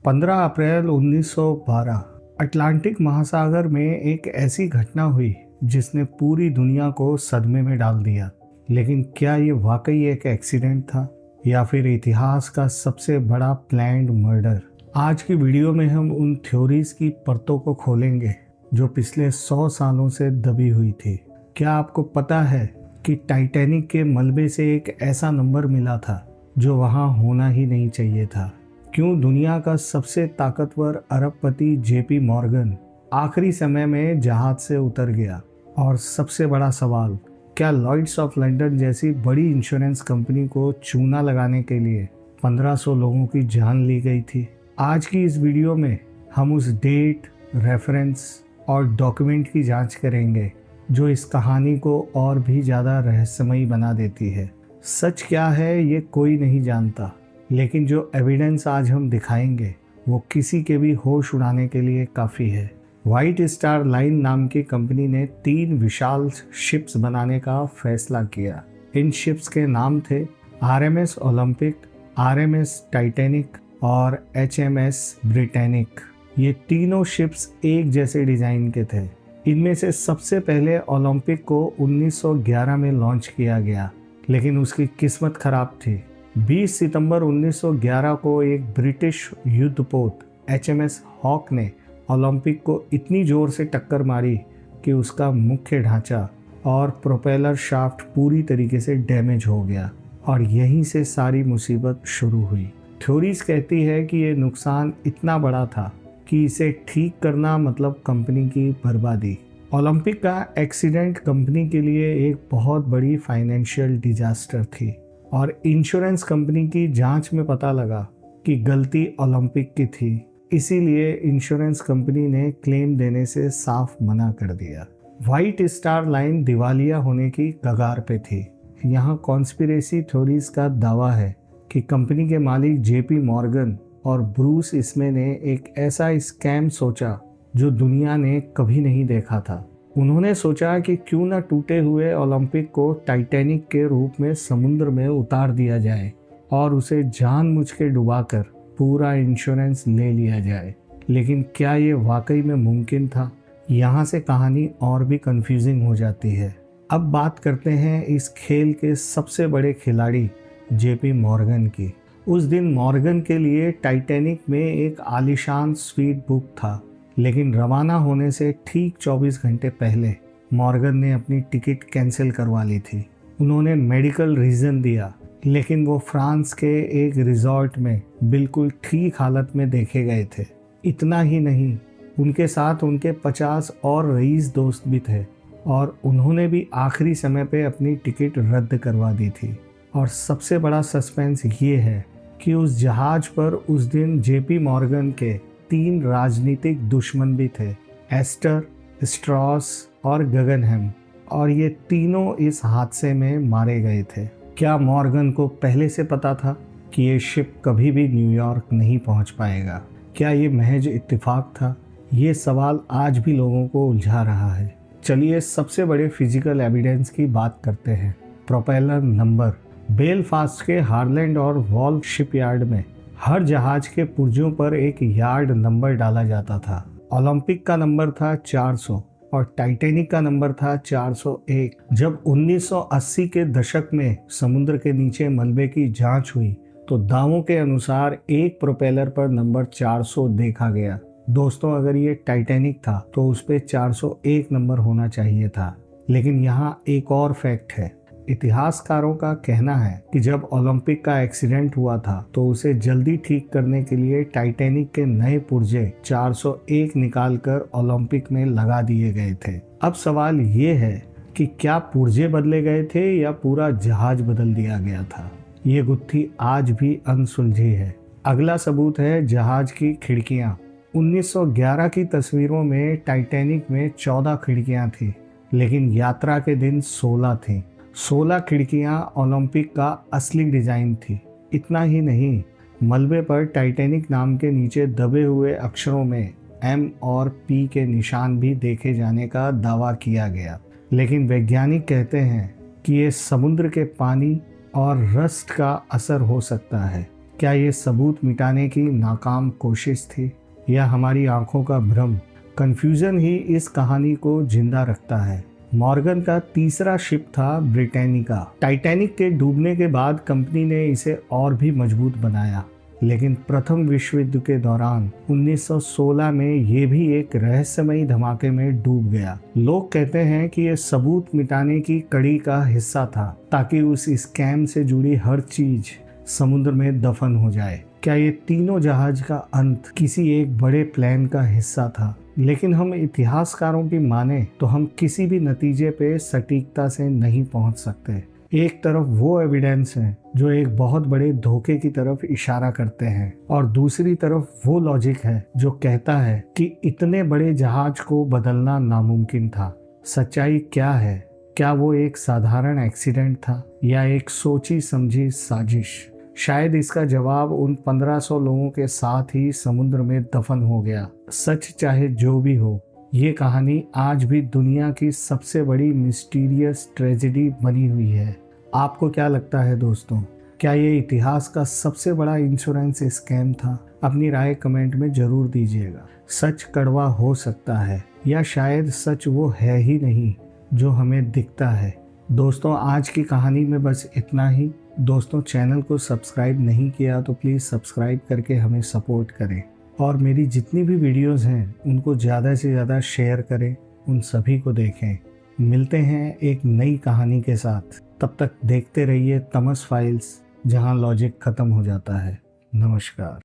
15 अप्रैल 1912 Atlantic महासागर में एक ऐसी घटना हुई जिसने पूरी दुनिया को सदमे में डाल दिया। लेकिन क्या ये वाकई एक एक्सीडेंट था या फिर इतिहास का सबसे बड़ा प्लान्ड मर्डर? आज की वीडियो में हम उन थ्योरीज की परतों को खोलेंगे जो पिछले 100 सालों से दबी हुई थी। क्या आपको पता है कि टाइटैनिक के मलबे से एक ऐसा नंबर मिला था जो वहां होना ही नहीं चाहिए था? क्यों दुनिया का सबसे ताकतवर अरबपति जेपी मॉर्गन आखिरी समय में जहाज से उतर गया? और सबसे बड़ा सवाल, क्या लॉयड्स ऑफ लंदन जैसी बड़ी इंश्योरेंस कंपनी को चूना लगाने के लिए 1500 लोगों की जान ली गई थी? आज की इस वीडियो में हम उस डेट, रेफरेंस और डॉक्यूमेंट की जांच करेंगे जो इस कहानी को और भी ज़्यादा रहस्यमयी बना देती है। सच क्या है ये कोई नहीं जानता, लेकिन जो एविडेंस आज हम दिखाएंगे वो किसी के भी होश उड़ाने के लिए काफ़ी है। व्हाइट स्टार लाइन नाम की कंपनी ने 3 विशाल शिप्स बनाने का फैसला किया। इन शिप्स के नाम थे RMS ओलंपिक, RMS टाइटैनिक और HMS ब्रिटेनिक। ये तीनों शिप्स एक जैसे डिज़ाइन के थे। इनमें से सबसे पहले ओलंपिक को 1911 में लॉन्च किया गया, लेकिन उसकी किस्मत खराब थी। 20 सितंबर 1911 को एक ब्रिटिश युद्धपोत HMS हॉक ने ओलंपिक को इतनी जोर से टक्कर मारी कि उसका मुख्य ढांचा और प्रोपेलर शाफ्ट पूरी तरीके से डैमेज हो गया और यहीं से सारी मुसीबत शुरू हुई। थ्योरीज कहती है कि ये नुकसान इतना बड़ा था कि इसे ठीक करना मतलब कंपनी की बर्बादी। ओलंपिक का एक्सीडेंट कंपनी के लिए एक बहुत बड़ी फाइनेंशियल डिजास्टर थी और इंश्योरेंस कंपनी की जांच में पता लगा कि गलती ओलंपिक की थी। इसीलिए इंश्योरेंस कंपनी ने क्लेम देने से साफ मना कर दिया। व्हाइट स्टार लाइन दिवालिया होने की कगार पे थी। यहाँ कॉन्स्पिरेसी थ्योरीज का दावा है कि कंपनी के मालिक जेपी मॉर्गन और ब्रूस इसमे ने एक ऐसा स्कैम सोचा जो दुनिया ने कभी नहीं देखा था। उन्होंने सोचा कि क्यों न टूटे हुए ओलंपिक को टाइटैनिक के रूप में समुद्र में उतार दिया जाए और उसे जानबूझ के डुबाकर पूरा इंश्योरेंस ले लिया जाए। लेकिन क्या ये वाकई में मुमकिन था? यहाँ से कहानी और भी कंफ्यूजिंग हो जाती है। अब बात करते हैं इस खेल के सबसे बड़े खिलाड़ी जेपी मॉर्गन की। उस दिन मॉर्गन के लिए टाइटैनिक में एक आलीशान स्वीट बुक था, लेकिन रवाना होने से ठीक 24 घंटे पहले मॉर्गन ने अपनी टिकट कैंसिल करवा ली थी। उन्होंने मेडिकल रीज़न दिया, लेकिन वो फ्रांस के एक रिजॉर्ट में बिल्कुल ठीक हालत में देखे गए थे। इतना ही नहीं, उनके साथ उनके 50 और रईस दोस्त भी थे और उन्होंने भी आखिरी समय पे अपनी टिकट रद्द करवा दी थी। और सबसे बड़ा सस्पेंस ये है कि उस जहाज पर उस दिन जेपी मॉर्गन के 3 राजनीतिक दुश्मन भी थे, एस्टर, स्ट्रॉस और गगनहैम, और ये तीनों इस हादसे में मारे गए थे। क्या मॉर्गन को पहले से पता था कि ये शिप कभी भी न्यूयॉर्क नहीं पहुंच पाएगा? क्या ये महज इत्तेफाक था? ये सवाल आज भी लोगों को उलझा रहा है। चलिए सबसे बड़े फिजिकल एविडेंस की बात करते हैं। Propeller number. बेलफास्ट के हार्लैंड और वॉल शिपयार्ड में हर जहाज के पुर्जों पर एक यार्ड नंबर डाला जाता था। ओलंपिक का नंबर था 400 और टाइटैनिक का नंबर था 401। जब 1980 के दशक में समुद्र के नीचे मलबे की जांच हुई तो दावों के अनुसार एक प्रोपेलर पर नंबर 400 देखा गया। दोस्तों, अगर ये टाइटैनिक था तो उस पे 401 नंबर होना चाहिए था। लेकिन यहाँ एक और फैक्ट है। इतिहासकारों का कहना है कि जब ओलंपिक का एक्सीडेंट हुआ था तो उसे जल्दी ठीक करने के लिए टाइटैनिक के नए पुर्जे 401 निकालकर ओलंपिक में लगा दिए गए थे। अब सवाल ये है कि क्या पुर्जे बदले गए थे या पूरा जहाज बदल दिया गया था? ये गुत्थी आज भी अनसुलझी है। अगला सबूत है जहाज की खिड़कियां। 1911 की तस्वीरों में टाइटैनिक में 14 खिड़कियां थी, लेकिन यात्रा के दिन 16 थी। 16 खिड़कियां ओलंपिक का असली डिजाइन थी। इतना ही नहीं, मलबे पर टाइटैनिक नाम के नीचे दबे हुए अक्षरों में M और P के निशान भी देखे जाने का दावा किया गया। लेकिन वैज्ञानिक कहते हैं कि ये समुद्र के पानी और रस्ट का असर हो सकता है। क्या ये सबूत मिटाने की नाकाम कोशिश थी या हमारी आंखों का भ्रम? कंफ्यूजन ही इस कहानी को जिंदा रखता है। मॉर्गन का तीसरा शिप था ब्रिटानिका। टाइटैनिक के डूबने के बाद कंपनी ने इसे और भी मजबूत बनाया, लेकिन प्रथम विश्व युद्ध के दौरान 1916 में ये भी एक रहस्यमयी धमाके में डूब गया। लोग कहते हैं कि यह सबूत मिटाने की कड़ी का हिस्सा था, ताकि उस स्कैम से जुड़ी हर चीज समुद्र में दफन हो जाए। क्या ये तीनों जहाज का अंत किसी एक बड़े प्लान का हिस्सा था? लेकिन हम इतिहासकारों की माने तो हम किसी भी नतीजे पे सटीकता से नहीं पहुंच सकते। एक तरफ वो एविडेंस है जो एक बहुत बड़े धोखे की तरफ इशारा करते हैं, और दूसरी तरफ वो लॉजिक है जो कहता है कि इतने बड़े जहाज को बदलना नामुमकिन था। सच्चाई क्या है? क्या वो एक साधारण एक्सीडेंट था या एक सोची समझी साजिश? शायद इसका जवाब उन 1500 लोगों के साथ ही समुद्र में दफन हो गया। सच चाहे जो भी हो, ये कहानी आज भी दुनिया की सबसे बड़ी मिस्टीरियस ट्रेजेडी बनी हुई है। आपको क्या लगता है दोस्तों? क्या ये इतिहास का सबसे बड़ा इंश्योरेंस स्कैम था? अपनी राय कमेंट में जरूर दीजिएगा। सच कड़वा हो सकता है, या शायद सच वो है ही नहीं जो हमें दिखता है। दोस्तों, आज की कहानी में बस इतना ही। दोस्तों, चैनल को सब्सक्राइब नहीं किया तो प्लीज़ सब्सक्राइब करके हमें सपोर्ट करें, और मेरी जितनी भी वीडियोस हैं उनको ज़्यादा से ज़्यादा शेयर करें, उन सभी को देखें। मिलते हैं एक नई कहानी के साथ। तब तक देखते रहिए तमस फाइल्स, जहां लॉजिक ख़त्म हो जाता है। नमस्कार।